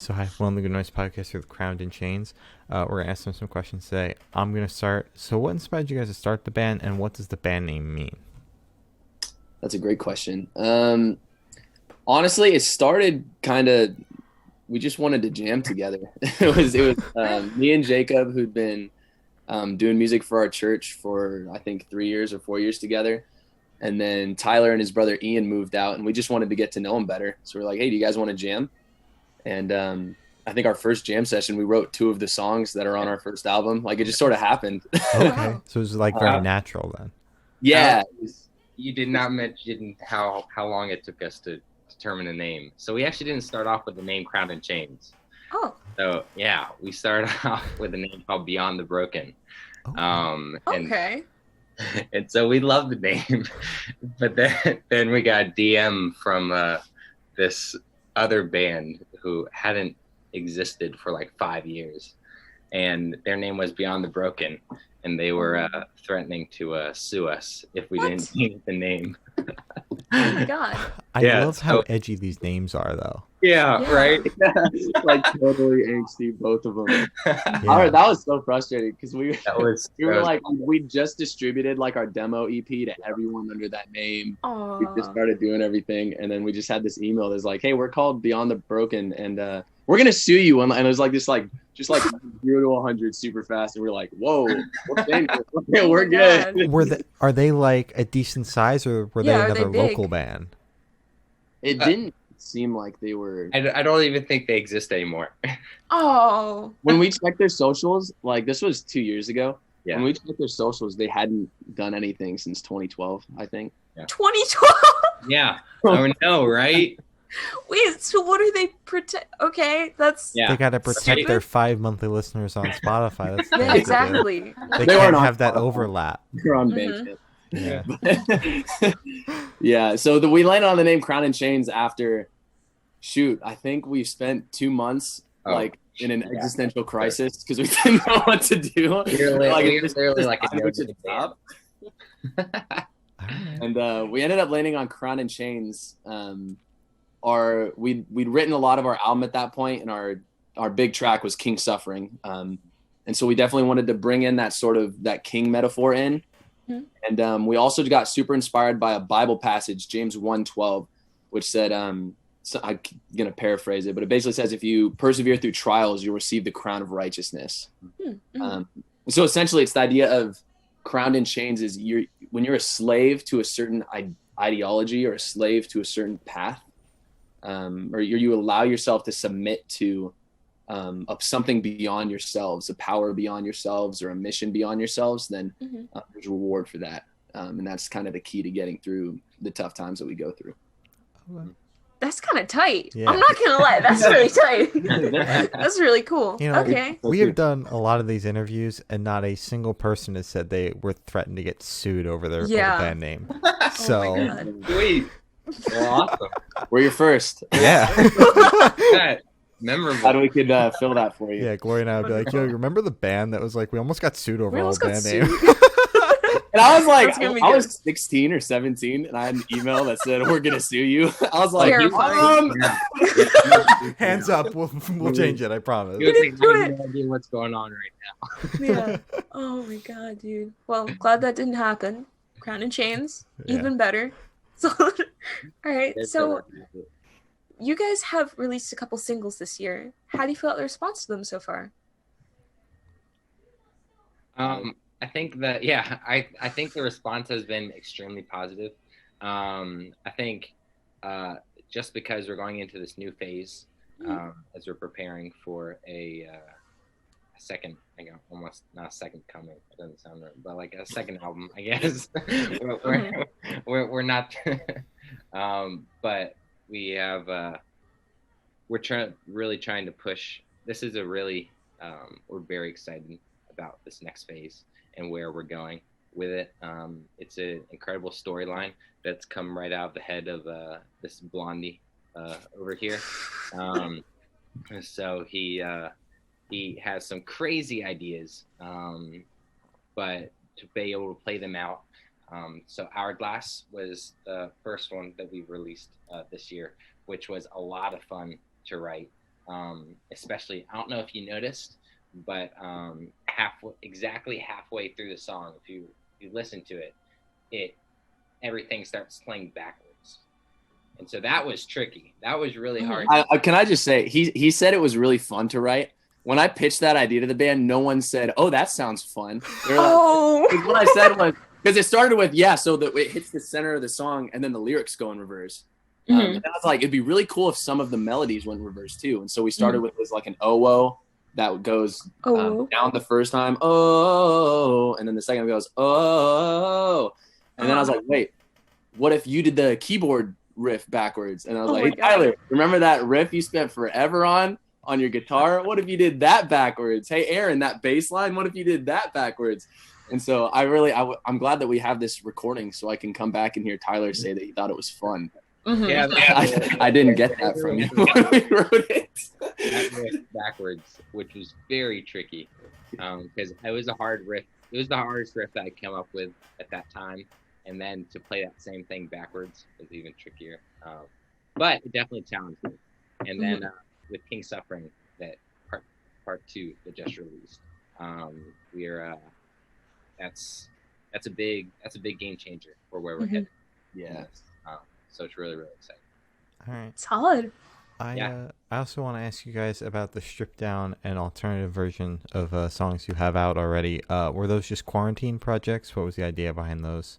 So hi, welcome to the Good Noise Podcast with Crowned in Chains. We're going to ask them some questions today. I'm going to start. So what inspired you guys to start the band, and what does the band name mean? That's a great question. Honestly, it started kind of. We just wanted to jam together. It was me and Jacob who'd been doing music for our church for I think 3 years or 4 years together, and then Tyler and his brother Ian moved out, and we just wanted to get to know him better. So we're like, "Hey, do you guys want to jam?" And I think our first jam session, we wrote two of the songs that are on our first album. Like it just sort of happened. Okay. Wow. So it was like very Uh, natural then. yeah, You did not mention how long it took us to determine a name. So we actually didn't start off with the name Crown and Chains. Oh, So yeah, we started off with a name called Beyond the Broken. Oh. okay. And so we loved the name, but then we got a DM from this other band who hadn't existed for like 5 years, and their name was Beyond the Broken, and they were threatening to sue us if we What? didn't change the name. Oh my god. I Yeah, love how so- edgy these names are, though. Yeah, Yeah. right. like totally angsty, both of them. Yeah. That was so frustrating because That was we were like we just distributed like our demo EP to everyone under that name. We just Oh. started doing everything, and then we just had this email that's like, "Hey, we're called Beyond the Broken, and we're gonna sue you." And it was like this, like just like 0 to 100 super fast, and we're like, "Whoa, we're famous. Oh we're my good." Are they like a decent size, or were they Yeah, are they another big? local band? It didn't seem like they were. I don't even think they exist anymore. Oh. When we checked their socials, like this was 2 years ago. Yeah. When we checked their socials, they hadn't done anything since 2012, I think. 2012. Yeah. I know, right? Wait, so what are they protect? Okay, that's Yeah. They got to protect Stupid. their 5 monthly listeners on Spotify. That's yeah, what they do. exactly. They They can't weren't on have that Spotify. overlap. They're on Mhm. Bandcamp. Yeah. Yeah, so we landed on the name Crown and Chains after, shoot, I think we spent 2 months Oh, like in an yeah. existential crisis because we didn't know what to do. We're Just- literally just like a decide which to no-name stop. All right. And we ended up landing on Crown and Chains. We'd written a lot of our album at that point, and our big track was King Suffering. And so we definitely wanted to bring in that sort of that king metaphor in. Mhm. And we also got super inspired by a Bible passage, James 1:12, which said, so I'm gonna paraphrase it, but it basically says, if you persevere through trials, you'll receive the crown of righteousness. Mhm. So essentially, it's the idea of crowned in chains is when you're a slave to a certain ideology or a slave to a certain path, or you allow yourself to submit to of something beyond yourselves, a power beyond yourselves, or a mission beyond yourselves, then Mhm. there's reward for that. And that's kind of the key to getting through the tough times that we go through. That's kind of tight. Yeah. I'm not gonna lie, that's really tight. That's really cool. You know, Okay. We have done a lot of these interviews, and not a single person has said they were threatened to get sued over their Yeah. band name. Oh So, my god. Sweet. Well, awesome. We're your first. yeah. That, memorable. Glad we could fill that for you. Yeah, Gloria and I would be like, yo, you remember the band that was like, we almost got sued over We our almost band got name? sued. And I was like, That's gonna be I good. was 16 or 17, and I had an email that said, "We're gonna sue you." I was like, Terrifying. Hands up, we'll change it, I promise. You would think do I have it. no idea what's going on right now. Yeah. Oh my god, dude. Well, glad that didn't happen. Crown and Chains, Yeah. even better. So, all right. It's So, better. you guys have released a couple singles this year. How do you feel about the response to them so far? I think that I think the response has been extremely positive. I think just because we're going into this new phase, as we're preparing for a second, almost not a second coming. It doesn't sound right, but like a second album, I guess. we're not, but we have we're really trying to push. This is a really we're very excited about this next phase and where we're going with it. It's an incredible storyline that's come right out of the head of this Blondie over here. So he has some crazy ideas, but to be able to play them out. So Hourglass was the first one that we released this year, which was a lot of fun to write. Especially, I don't know if you noticed, but exactly halfway through the song, if you listen to it everything starts playing backwards, and so that was tricky. That was really hard. Can I just say, he said it was really fun to write. When I pitched that idea to the band, no one said, "Oh, that sounds fun." They're like, what I said was, because it started with, so that it hits the center of the song and then the lyrics go in reverse. And I was like, it'd be really cool if some of the melodies went in reverse too. And so we started with this like an oh that goes down the first time, oh, and then the second goes oh, and then I was like, wait, what if you did the keyboard riff backwards? And I was like, hey, Tyler, remember that riff you spent forever on your guitar? What if you did that backwards? Hey, Aaron, that bass line, what if you did that backwards? And so I'm glad that we have this recording so I can come back and hear Tyler say that he thought it was fun. Yeah, I didn't get that from you when we wrote it. That riff backwards, which was very tricky, because it was a hard riff. It was the hardest riff that I came up with at that time, and then to play that same thing backwards was even trickier. But it definitely challenged me. And then with King Suffering, that part 2 that just released, that's a big game changer for where we're headed. Yeah. So it's really, really exciting. All right. Solid. I also want to ask you guys about the stripped down and alternative version of songs you have out already. Were those just quarantine projects? What was the idea behind those?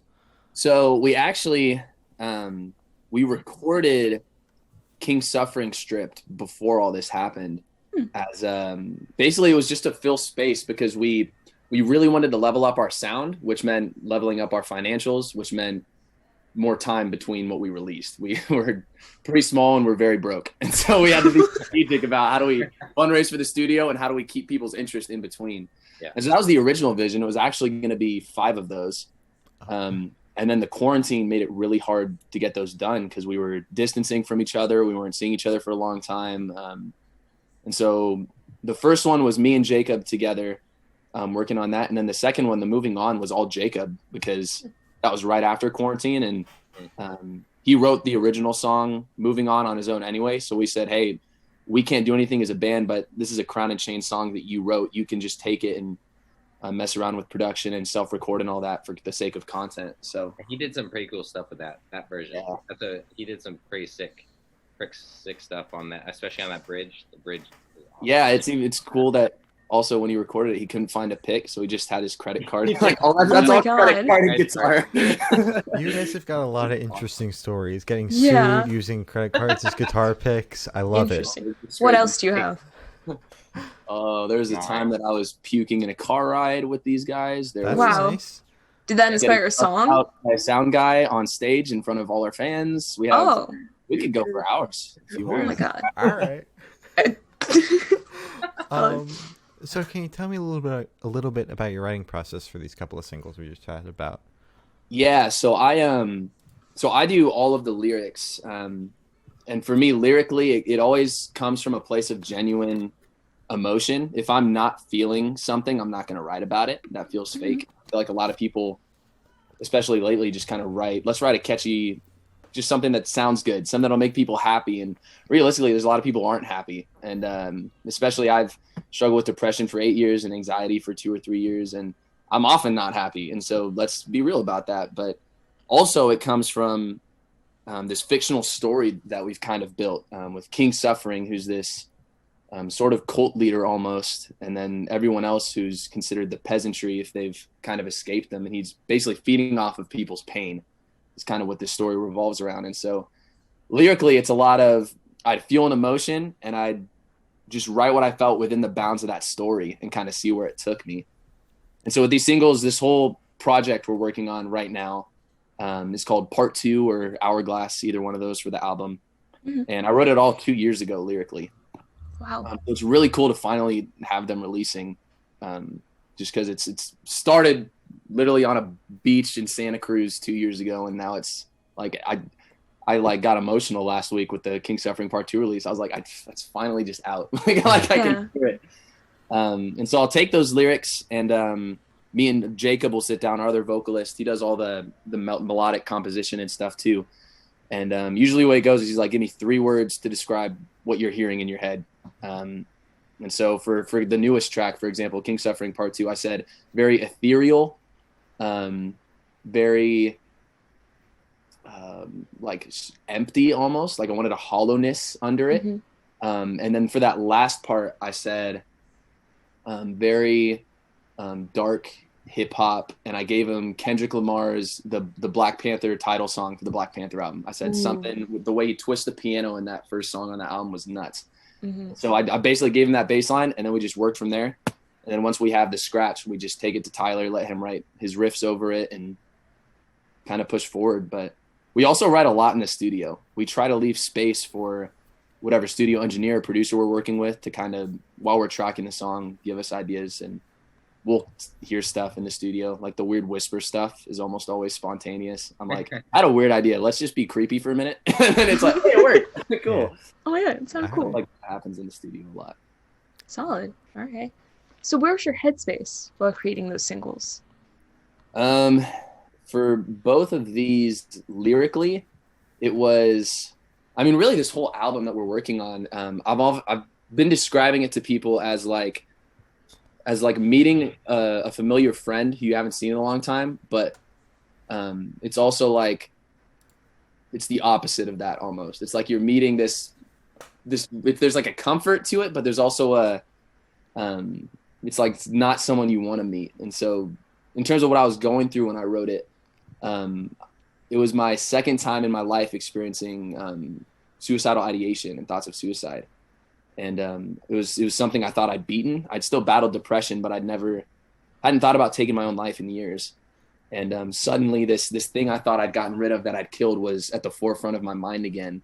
So we actually we recorded King Suffering stripped before all this happened. As basically it was just to fill space because we really wanted to level up our sound, which meant leveling up our financials, which meant more time between what we released. We were pretty small and we're very broke. And so we had to be strategic about how do we fundraise for the studio and how do we keep people's interest in between. Yeah. And so that was the original vision. It was actually going to be 5 of those. And then the quarantine made it really hard to get those done because we were distancing from each other. We weren't seeing each other for a long time. And so the first one was me and Jacob together working on that. And then the second one, the Moving On, was all Jacob because that was right after quarantine. And he wrote the original song Moving On his own anyway. So we said, hey, we can't do anything as a band, but this is a Crown and Chain song that you wrote. You can just take it and mess around with production and self-record and all that for the sake of content. So he did some pretty cool stuff with that version. Yeah. He did some pretty sick stuff on that, especially on that bridge. The bridge. Awesome. Yeah, it's cool that also when he recorded it, he couldn't find a pick, so he just had his credit card. Like, that's all credit card and guitar. You guys have got a lot of interesting stories. Getting sued, using credit cards as guitar picks. I love it. What else do you have? There was a time that I was puking in a car ride with these guys. That's Wow. nice. Did that inspire a song? My sound guy on stage in front of all our fans. We could go for hours if you want. Oh my god. All right. So can you tell me a little bit about your writing process for these couple of singles we just chatted about? Yeah, so I do all of the lyrics, and for me, lyrically, it always comes from a place of genuine emotion. If I'm not feeling something, I'm not going to write about it. That feels fake. I feel like a lot of people, especially lately, just kind of let's write a catchy, just something that sounds good, something that'll make people happy. And realistically, there's a lot of people who aren't happy. And especially I've struggled with depression for 8 years and anxiety for 2 or 3 years. And I'm often not happy. And so let's be real about that. But also it comes from this fictional story that we've kind of built with King Suffering, who's this sort of cult leader almost. And then everyone else who's considered the peasantry if they've kind of escaped them. And he's basically feeding off of people's pain. It's kind of what this story revolves around. And so lyrically, it's a lot of, I'd feel an emotion and I'd just write what I felt within the bounds of that story and kind of see where it took me. And so with these singles, this whole project we're working on right now is called Part 2 or Hourglass, either one of those for the album. And I wrote it all 2 years ago lyrically. Wow. It's really cool to finally have them releasing just because it's started literally on a beach in Santa Cruz 2 years ago. And now it's like, I like got emotional last week with the King Suffering Part 2 release. I was like, that's finally just out. I can hear it. And so I'll take those lyrics and me and Jacob will sit down, our other vocalist. He does all the melodic composition and stuff too. And usually the way it goes is he's like, give me 3 words to describe what you're hearing in your head. And so for the newest track, for example, King Suffering Part 2, I said very ethereal, very like empty almost. Like I wanted a hollowness under it. And then for that last part, I said very dark hip hop, and I gave him Kendrick Lamar's the Black Panther title song for the Black Panther album. I said something with the way he twists the piano in that first song on that album was nuts. So I basically gave him that bass line, and then we just worked from there. And then once we have the scratch, we just take it to Tyler, let him write his riffs over it, and kind of push forward. But we also write a lot in the studio. We try to leave space for whatever studio engineer or producer we're working with to kind of, while we're tracking the song, give us ideas, and we'll hear stuff in the studio. Like the weird whisper stuff is almost always spontaneous. I'm like, I had a weird idea. Let's just be creepy for a minute. And then it's like, hey, it worked. Cool. Oh my God, it sounds cool. Like that happens in the studio a lot. Solid. All right. So where's your headspace while creating those singles? For both of these lyrically, it was, I mean, really this whole album that we're working on, I've been describing it to people as like meeting a familiar friend who you haven't seen in a long time, but it's also like it's the opposite of that almost. It's like you're meeting this there's like a comfort to it, but there's also it's like it's not someone you want to meet. And so in terms of what I was going through when I wrote it, it was my second time in my life experiencing suicidal ideation and thoughts of suicide. And it was something I thought I'd beaten. I'd still battled depression, but hadn't thought about taking my own life in years. And suddenly this thing I thought I'd gotten rid of, that I'd killed, was at the forefront of my mind again.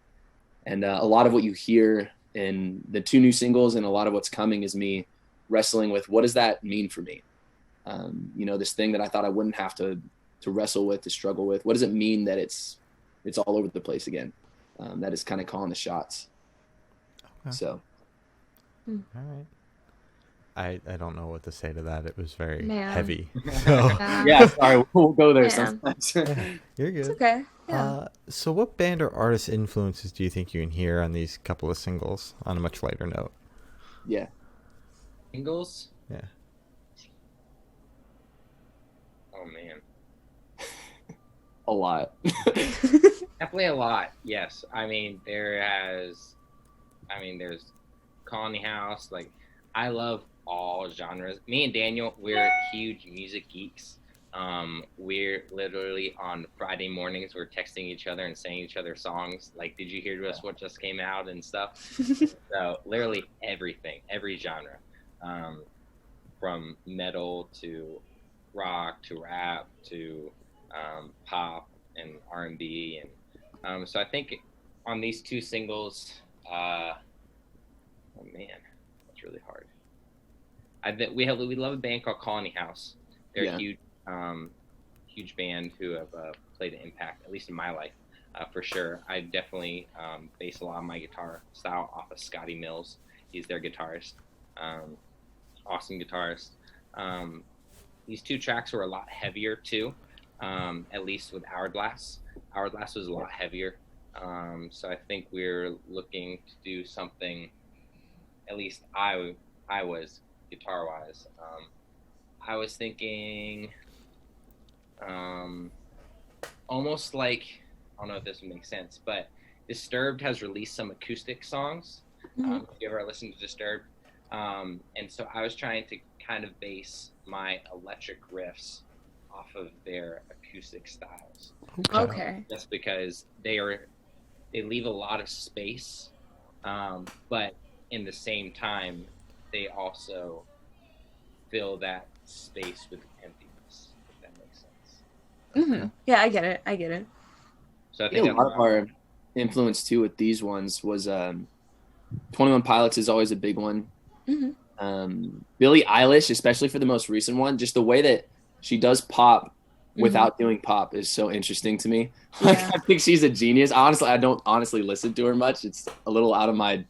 And a lot of what you hear in the two new singles and a lot of what's coming is me wrestling with, what does that mean for me? This thing that I thought I wouldn't have to wrestle with, to struggle with. What does it mean that it's all over the place again? That is kind of calling the shots. Okay. So. All right. I don't know what to say to that. It was very Man. heavy. So. Yeah, sorry. We'll go there sometimes. You're good. It's okay. Yeah. So what band or artist influences do you think you can hear on these couple of singles on a much lighter note? Yeah. Singles? Yeah. Oh, man. A lot. Definitely a lot, yes. I mean, there's Colony House. Like, I love all genres. Me and Daniel, we're huge music geeks. We're literally on Friday mornings, we're texting each other and saying each other songs. Like, did you hear what just came out and stuff? So literally everything, every genre, from metal to rock to rap to pop and R&B. And so I think on these two singles, oh man, that's really hard. We love a band called Colony House. They're a huge band who have played an impact, at least in my life, for sure. I definitely base a lot of my guitar style off of Scotty Mills. He's their guitarist, awesome guitarist. These two tracks were a lot heavier too, at least with Hourglass. Hourglass was a lot heavier. So I think we're looking to do something, at least I was, guitar-wise. I was thinking almost like, I don't know if this would make sense, but Disturbed has released some acoustic songs. If you ever listened to Disturbed? And so I was trying to kind of base my electric riffs off of their acoustic styles. Okay. Just because they leave a lot of space, but in the same time, they also fill that space with emptiness, if that makes sense. Yeah, I get it. So I think a lot of our influence too with these ones was 21 Pilots is always a big one. Billie Eilish, especially for the most recent one, just the way that she does pop without doing pop is so interesting to me. Like, I think she's a genius. Honestly, I don't honestly listen to her much. It's a little out of my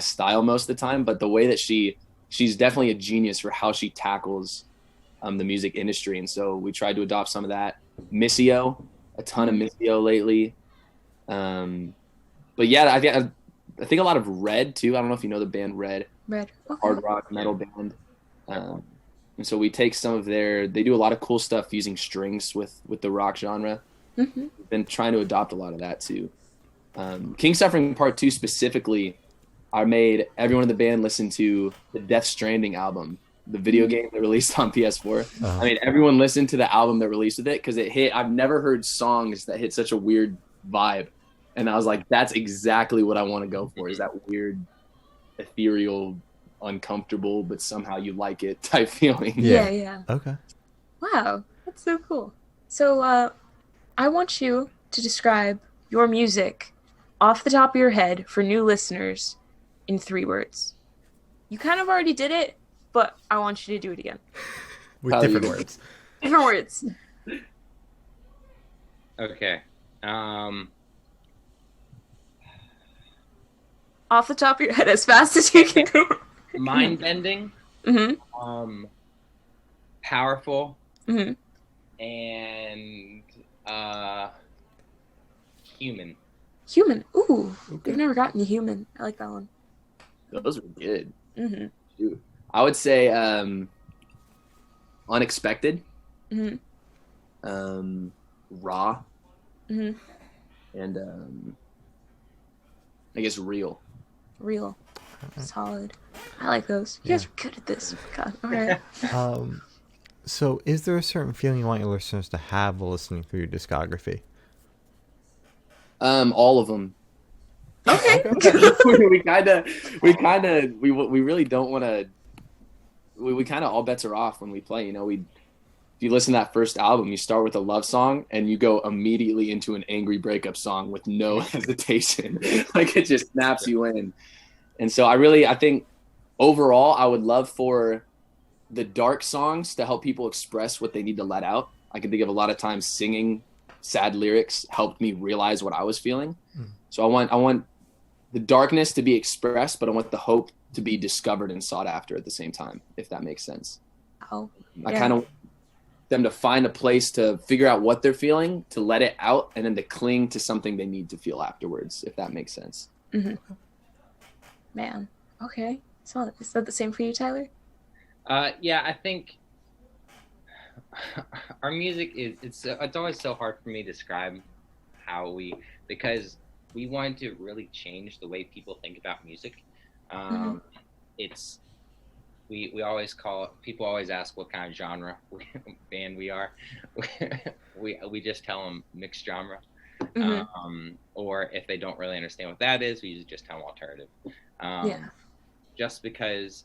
style most of the time, but the way that she's definitely a genius for how she tackles the music industry. And so we tried to adopt some of that. Missio, a ton of Missio lately. But yeah, I think I think a lot of Red too. I don't know if you know the band Red, Red. Okay. hard rock metal band. And so we take some of they do a lot of cool stuff using strings with the rock genre. Mm-hmm. We've been trying to adopt a lot of that too. King Suffering Part 2 specifically, I made everyone in the band listen to the Death Stranding album, the video game that released on PS4. I mean, everyone listened to the album that released with it because it hit. I've never heard songs that hit such a weird vibe. And I was like, that's exactly what I want to go for, is that weird, ethereal, uncomfortable, but somehow you like it type feeling. Yeah. Okay. Wow, that's so cool. So I want you to describe your music off the top of your head for new listeners in 3 words. You kind of already did it, but I want you to do it again. With Probably different you. words. Different words. Okay. Off the top of your head as fast as you can go. Mind bending. Mm-hmm. Powerful. Mm-hmm. And human. Human. Ooh. Okay. We've never gotten a human. I like that one. Those were good. Mm-hmm. Shoot. I would say unexpected, Mm-hmm. raw, Mm-hmm. and I guess real. Real. Solid. I like those. You guys are good at this. God. All right. So is there a certain feeling you want your listeners to have while listening through your discography? All of them. Okay. we really don't want to. We kind of all bets are off when we play. You know, if you listen to that first album, you start with a love song and you go immediately into an angry breakup song with no hesitation. Like it just snaps you in. And so I think overall, I would love for the dark songs to help people express what they need to let out. I can think of a lot of times singing sad lyrics helped me realize what I was feeling. So I want the darkness to be expressed, but I want the hope to be discovered and sought after at the same time, if that makes sense. Oh. I Yeah. kind of want them to find a place to figure out what they're feeling, to let it out, and then to cling to something they need to feel afterwards, if that makes sense. Mm-hmm. Man. Okay. So is that the same for you, Tyler? Yeah, I think our music it's always so hard for me to describe because we want to really change the way people think about music. It's we always people always ask what kind of genre band we are. we just tell them mixed genre. Mm-hmm. Or if they don't really understand what that is, we usually just tell them alternative. Just because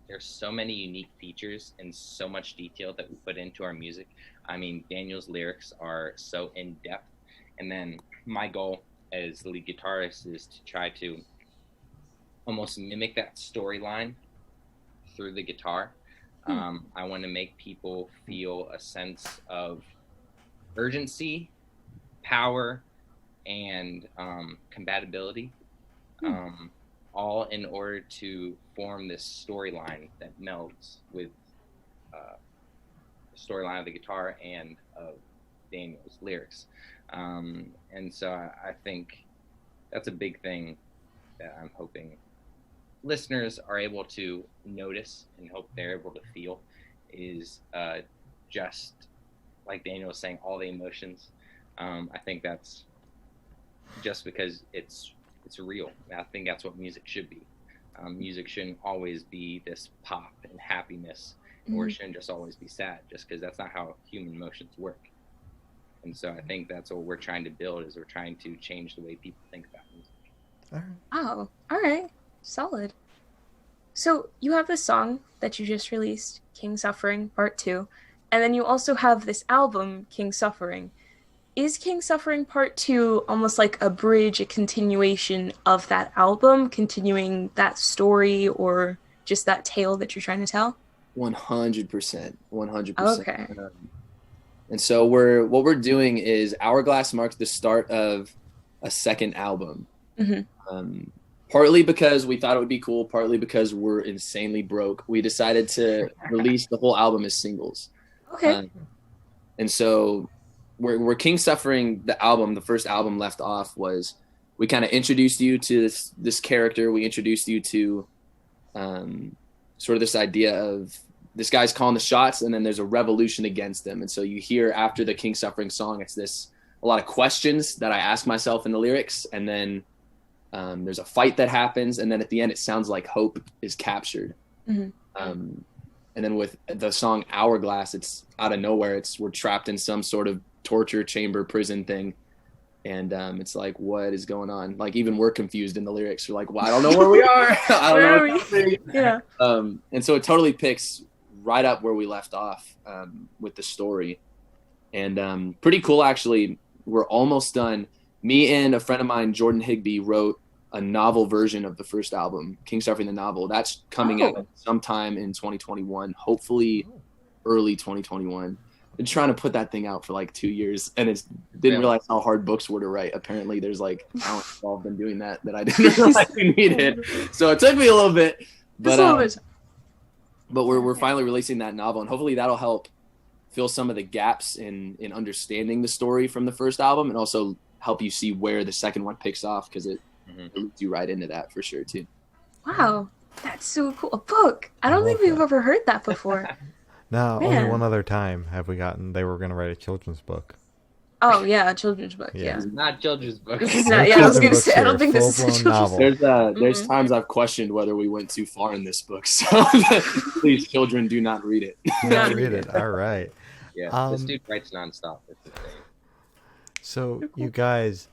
there's so many unique features and so much detail that we put into our music. I mean, Daniel's lyrics are so in depth, and then my goal as the lead guitarist is to try to almost mimic that storyline through the guitar. I want to make people feel a sense of urgency, power, and compatibility, all in order to form this storyline that melds with the storyline of the guitar and of Daniel's lyrics. And so I think that's a big thing that I'm hoping listeners are able to notice and hope they're able to feel is just like Daniel was saying, all the emotions. I think that's just because it's real. I think that's what music should be. Music shouldn't always be this pop and happiness, or it shouldn't just always be sad, just because that's not how human emotions work. And so I think that's what we're trying to build, is we're trying to change the way people think about music. All right. Oh, all right. Solid. So you have this song that you just released, King Suffering Part 2, and then you also have this album, King Suffering. Is King Suffering Part 2 almost like a bridge, a continuation of that album, continuing that story or just that tale that you're trying to tell? 100%. Okay. And so what we're doing is Hourglass marks the start of a second album. Partly because we thought it would be cool, partly because we're insanely broke. We decided to release the whole album as singles. Okay. And so where King Suffering, the first album left off was we kind of introduced you to this character. We introduced you to sort of this idea of this guy's calling the shots, and then there's a revolution against him. And so you hear after the King Suffering song, it's a lot of questions that I ask myself in the lyrics, and then there's a fight that happens, and then at the end it sounds like hope is captured. Mm-hmm. And then with the song Hourglass, it's out of nowhere. We're trapped in some sort of torture chamber prison thing. And it's like, what is going on? Like, even we're confused in the lyrics. We're like, well, I don't know where we are. I don't know what's happening. Yeah. And so it totally picks right up where we left off with the story. And pretty cool, actually. We're almost done. Me and a friend of mine, Jordan Higby, wrote a novel version of the first album, King Suffering the Novel. That's coming out sometime in 2021, hopefully early 2021. Been trying to put that thing out for like 2 years, and didn't realize how hard books were to write. Apparently there's like talent involved in doing that I didn't realize we needed. So it took me a little bit, but we're finally releasing that novel, and hopefully that'll help fill some of the gaps in understanding the story from the first album, and also help you see where the second one picks off, because it leads you right into that for sure too. Wow, that's so cool. A book. I don't think we've ever heard that before. Now, Man. only one other time have we gotten they were going to write a children's book. Oh yeah, a children's book. Yeah. It's not children's book. It's not, yeah, I was gonna say I don't think this is a Full-blown children's novel. There's times I've questioned whether we went too far in this book, so please, children, do not read it. Not read it. All right. Yeah, this dude writes nonstop. It's insane. So you guys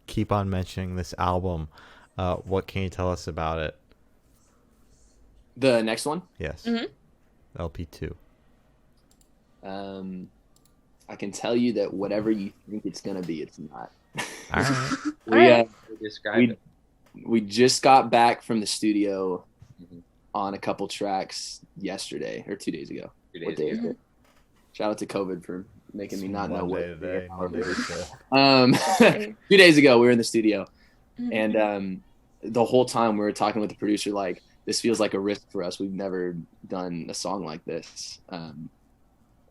keep on mentioning this album. What can you tell us about it? The next one? Yes. Mhm. LP2. I can tell you that whatever you think it's going to be, it's not. All right. Alright. Describe it. We just got back from the studio Mhm. on a couple tracks yesterday or 2 days ago. 2 What days day is ago. it? Shout out to COVID for making me not know what today. Monday today. 2 days ago we were in the studio, Mhm. and the whole time we were talking with the producer, like, this feels like a risk for us. We've never done a song like this.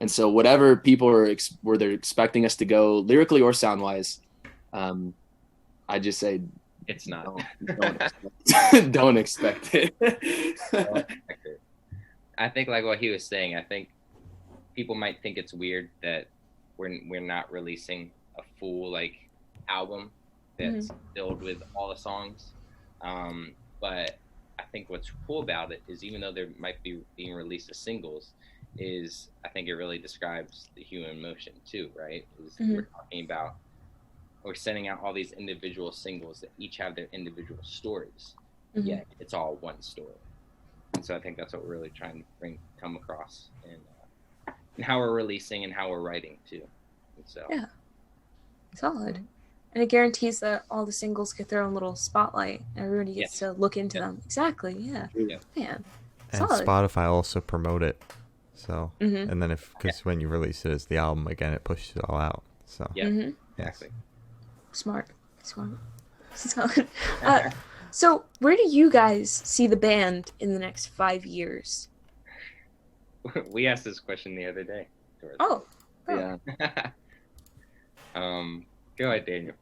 And so whatever people were they're expecting us to go lyrically or sound wise, I just say It's not. don't expect it. I think, like what he was saying, I think people might think it's weird that we're not releasing a full like album that's filled with all the songs. But I think what's cool about it is, even though there might be being released as singles, is I think it really describes the human emotion too, right? We're talking about, we're sending out all these individual singles that each have their individual stories, yet it's all one story. And so I think that's what we're really trying to come across in how we're releasing and how we're writing too. And so Yeah. Solid. And it guarantees that all the singles get their own little spotlight, and everybody gets to look into them. Exactly. Yeah. Yeah. Man. And Solid. Spotify also promote it. So, Mhm. and then because when you release it as the album again, it pushes it all out. So, Yeah. Mhm. Exactly. Smart. Solid. So where do you guys see the band in the next 5 years? We asked this question the other day. Oh. Yeah. Go ahead, Daniel.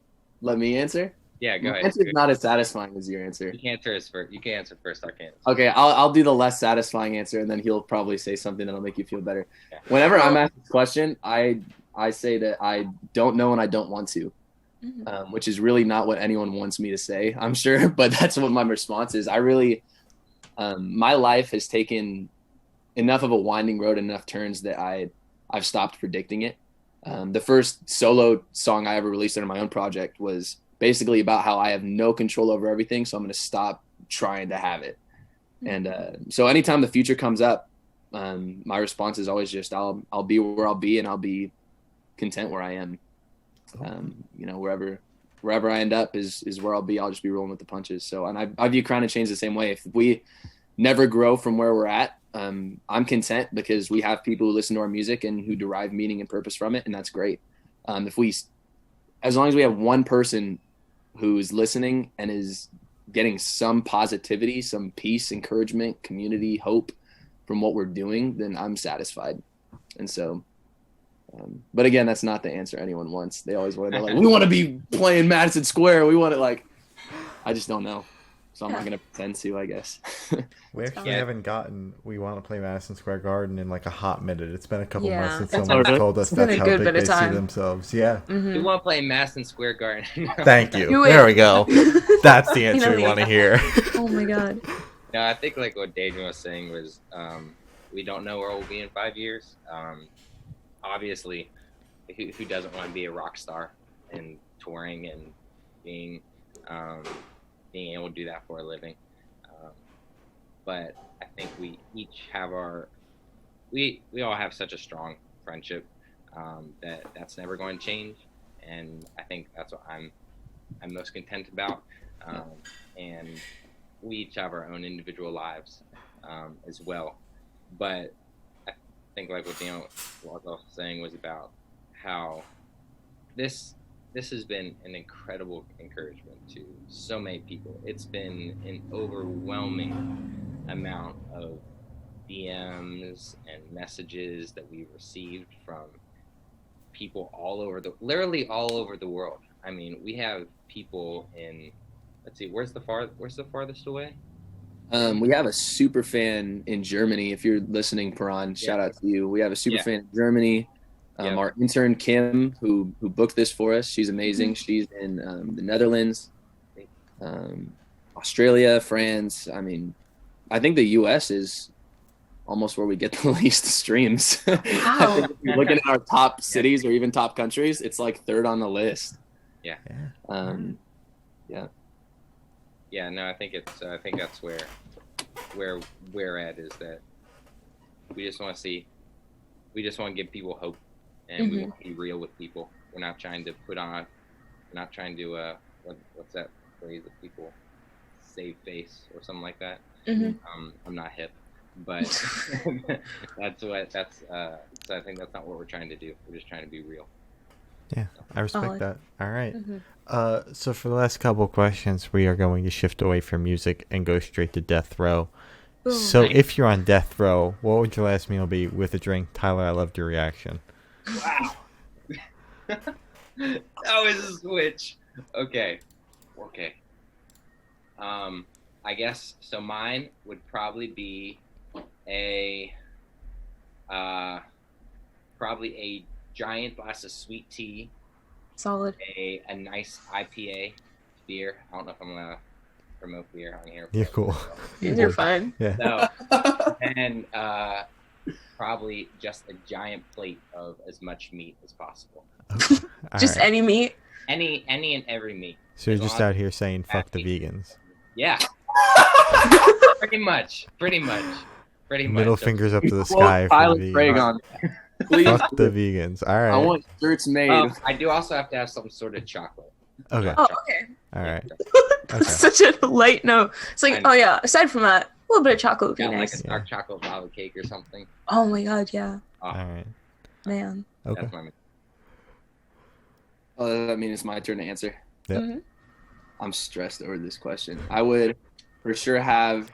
Let me answer. Yeah, go My ahead. answer's not as satisfying as your answer. You can answer us first. You can answer first. I can't. Okay, I'll do the less satisfying answer, and then he'll probably say something that'll make you feel better. Yeah. Whenever I'm asked this question, I say that I don't know and I don't want to, which is really not what anyone wants me to say, I'm sure, but that's what my response is. I really, my life has taken enough of a winding road and enough turns that I've stopped predicting it. The first solo song I ever released under my own project was basically about how I have no control over everything, so I'm going to stop trying to have it. And so anytime the future comes up, my response is always just I'll be where I'll be, and I'll be content where I am. Wherever I end up is where I'll be. I'll just be rolling with the punches. So, and I view Crown and Chains the same way. If we never grow from where we're at, I'm content, because we have people who listen to our music and who derive meaning and purpose from it, and that's great. As long as we have one person who's listening and is getting some positivity, some peace, encouragement, community, hope from what we're doing, then I'm satisfied. And so, but again, that's not the answer anyone wants. They always want to like, we want to be playing Madison Square. We want to I just don't know. So I'm not Yeah. gonna pretend to, I guess. We actually Yeah. haven't gotten. We want to play Madison Square Garden in like a hot minute. It's been a couple Yeah. months since That's someone alright. told us It's been that's a how good big bit they of see time. themselves. Yeah. We Mhm. want to play Madison Square Garden. Thank you. Do it. There we go. That's the answer we we want to got- hear. Oh my god. No, I think like what Daniel was saying was we don't know where we'll be in 5 years. Obviously, who doesn't want to be a rock star and touring and being being able to do that for a living? But I think we each have we all have such a strong friendship that's never going to change, and I think that's what I'm most content about. And we each have our own individual lives as well. But I think like what Daniel was saying was about how this has been an incredible encouragement to so many people. It's been an overwhelming amount of DMs and messages that we've received from people literally all over the world. I mean, we have people in, let's see, where's the farthest away? We have a super fan in Germany. If you're listening, Paran, shout out to you. We have a super fan in Germany. Yeah. Our intern Kim, who booked this for us, she's amazing. She's in the Netherlands, Australia, France. I mean, I think the U.S. is almost where we get the least streams. I think if you're looking at our top cities or even top countries, it's like third on the list. Yeah. Yeah, no, I think that's where we're at, is that we just want to give people hope, and we want to be real with people. We're not trying to what's that phrase that people save face or something like that. Mhm. I'm not hip, but so I think that's not what we're trying to do. We're just trying to be real. Yeah, I respect Solid. that. All right. Mhm. So for the last couple questions, we are going to shift away from music and go straight to death row. Boom. So Nice. if you're on death row, what would your last meal be with a drink? Tyler, I loved your reaction. Wow. That was a switch. Okay. I guess so. Mine would probably be probably a giant glass of sweet tea, Solid. a nice IPA beer. I don't know if I'm gonna promote beer on here. You're cool. You're fine. Yeah. No, and probably just a giant plate of as much meat as possible. All Just right. any meat. Any and every meat. So you're as just long out here saying fuck the happy. vegans. Yeah. Pretty much. Middle So- fingers up to the Quote sky for Tyler the Craig vegans. on there. Please, Fuck the vegans. All I right. want shirts made. I do also have to have some sort of chocolate. Okay. Oh, okay. All right. That's Okay. such a light no. It's like, I know. oh yeah, aside from that, a little bit of chocolate would be Yeah, like nice. a dark chocolate lava cake or something. Oh my god, yeah. All right. Man. Okay. That's my Oh, does that mean it's my turn to answer? Yep. Mhm. I'm stressed over this question. I would for sure have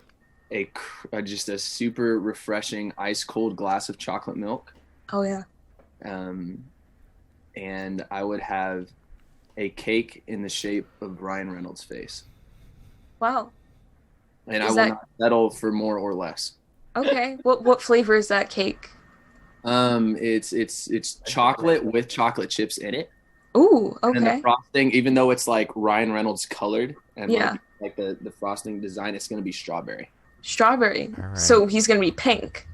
just a super refreshing ice cold glass of chocolate milk, Oh yeah. and I would have a cake in the shape of Ryan Reynolds' face, Wow. and I Is will that- not settle for more or less. Okay. What flavor is that cake? It's chocolate with chocolate chips in it, Ooh, and the okay. frosting, even though it's like Ryan Reynolds colored, and Yeah. like the frosting design, it's gonna be strawberry. Strawberry. All right. So he's gonna be pink.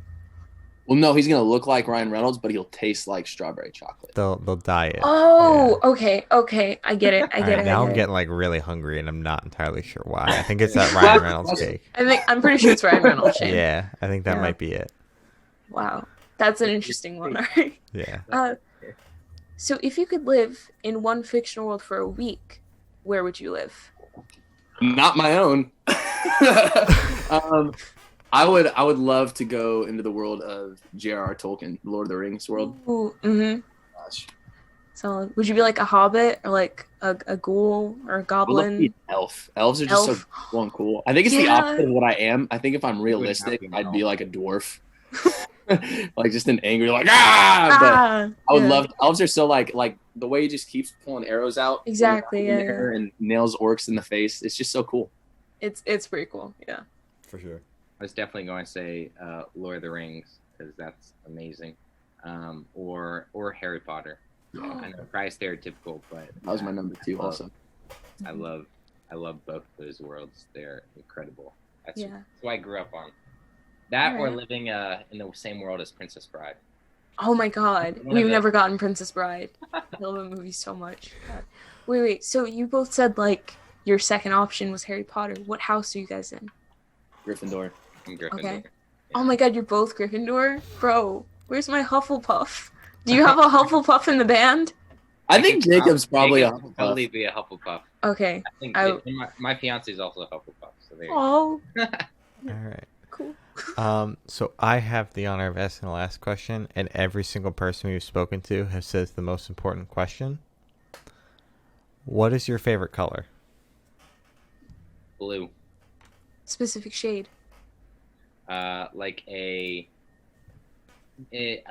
Well, no, he's gonna look like Ryan Reynolds, but he'll taste like strawberry chocolate. They'll dye it. Oh, okay. I get it. All right, now I'm getting like really hungry, and I'm not entirely sure why. I think it's that Ryan Reynolds cake. I'm pretty sure it's Ryan Reynolds. Shane. Yeah, I think that Yeah. might be it. Wow. That's an interesting one. All right. Yeah. So if you could live in one fictional world for a week, where would you live? Not my own. I would love to go into the world of J.R.R. Tolkien, the Lord of the Rings world. Ooh, mm-hmm. Gosh. So would you be like a hobbit or like a ghoul or a I would love to goblin? be an elf. Elves are just so Elf. cool and cool. I think it's the Yeah. opposite of what I am. I think if I'm realistic, be an I'd elf. be like a dwarf. Like just an angry like ah. But Ah, I would yeah. love elves are so like the way he just keeps pulling arrows out Exactly, in the yeah, air and nails orcs in the face. It's just so cool. It's pretty cool. Yeah. For sure. I was definitely going to say Lord of the Rings because that's amazing, or Harry Potter. I know probably stereotypical, but That was my number 2 also. I love both those worlds. They're incredible. That's Yeah. what I grew up on. That or Alright. living in the same world as Princess Bride. Oh my god. One of We've the- never gotten Princess Bride. I love that movie so much. God. Wait. So you both said like your second option was Harry Potter. What house are you guys in? Gryffindor. I'm Gryffindor. Okay. Oh my god, you're both Gryffindor? Bro, where's my Hufflepuff? Do you have a Hufflepuff in the band? I think Jacob's probably a Jacob would Hufflepuff. totally be a Hufflepuff. Okay. I think I- my fiance is also a Hufflepuff. So there you go. Oh, All right. cool. So I have the honor of asking the last question, and every single person we've spoken to has said the most important question. What is your favorite color? Blue. Specific shade. Like a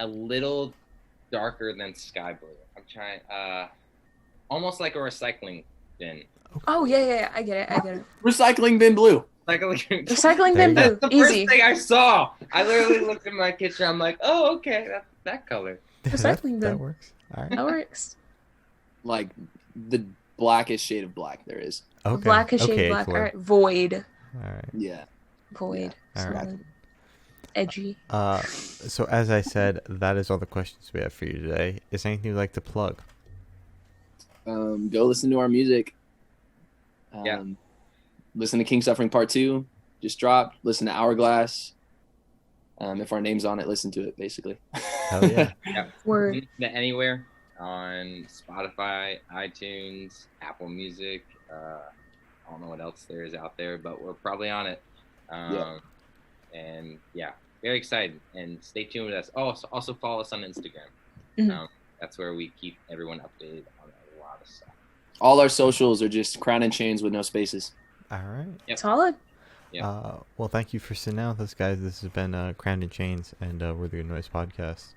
little darker than sky blue. I'm trying almost like a recycling bin. Oh, yeah, I get it. Recycling bin blue. Like a Recycling There bin you blue. That's the first Easy. thing I saw. I literally looked in my kitchen. I'm like, oh, okay, that's that color. Recycling that bin. works. All right. That works. Like the blackest shade of black there is. Okay. Black is shade okay, black. cool. Alright, void. All right. Yeah. Void. Yeah, alright. Solid. Edgy. So as I said, that is all the questions we have for you today. Is there anything you'd like to plug? Go listen to our music. Yeah. Listen to King Suffering Part 2. Just dropped. Listen to Hourglass. If our name's on it, listen to it, basically. Hell yeah. Word. Listen to Anywhere on Spotify, iTunes, Apple Music. I don't know what else there is out there, but we're probably on it. Yeah. And yeah, very excited. And stay tuned with us. Oh, also follow us on Instagram. Mhm. That's where we keep everyone updated on a lot of stuff. All our socials are just Crown and Chains with no spaces. All right. Yep. Solid. Yeah. Well, thank you for sitting down with us, guys. This has been Crowned in Chains, and we're the Good Noise Podcast.